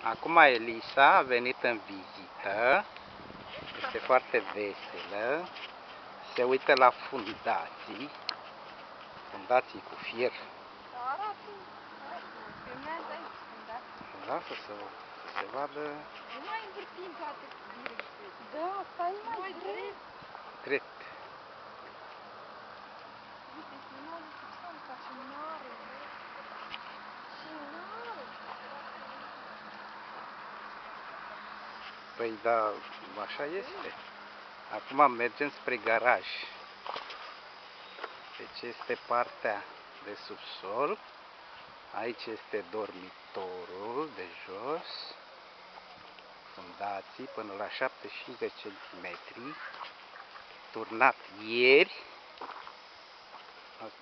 Acum Elisa a venit în vizită, este foarte veselă, se uită la fundații cu fier. Arată, filmează aici fundații. Lasă să se vadă. Nu mai învârtim toate direcțiile. Da, stai mai drept. Drept. Uite, filmează cu ce îmi face mare. Și mare. Păi da, așa este. Acum mergem spre garaj. Deci este partea de subsol. Aici este dormitorul de jos. Fundații până la 75 de centimetri. Turnat ieri.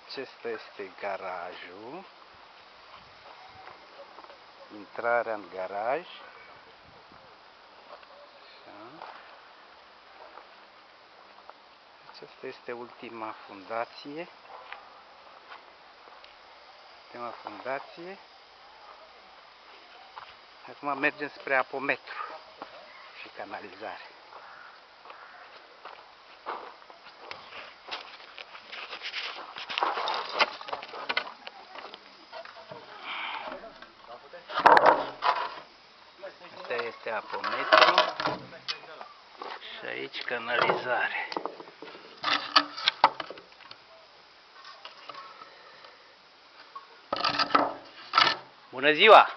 Acesta este garajul. Intrarea în garaj. Aceasta este ultima fundație. Acum mergem spre apometru și canalizare. Asta este apometru și aici canalizare. Bună ziua!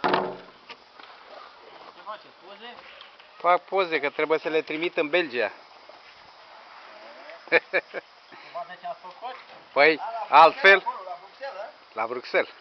Ce faceți? Poze? Fac poze că trebuie să le trimit în Belgia. Să vadă ce ați făcut? Păi, altfel, La Bruxelles, la Bruxelles.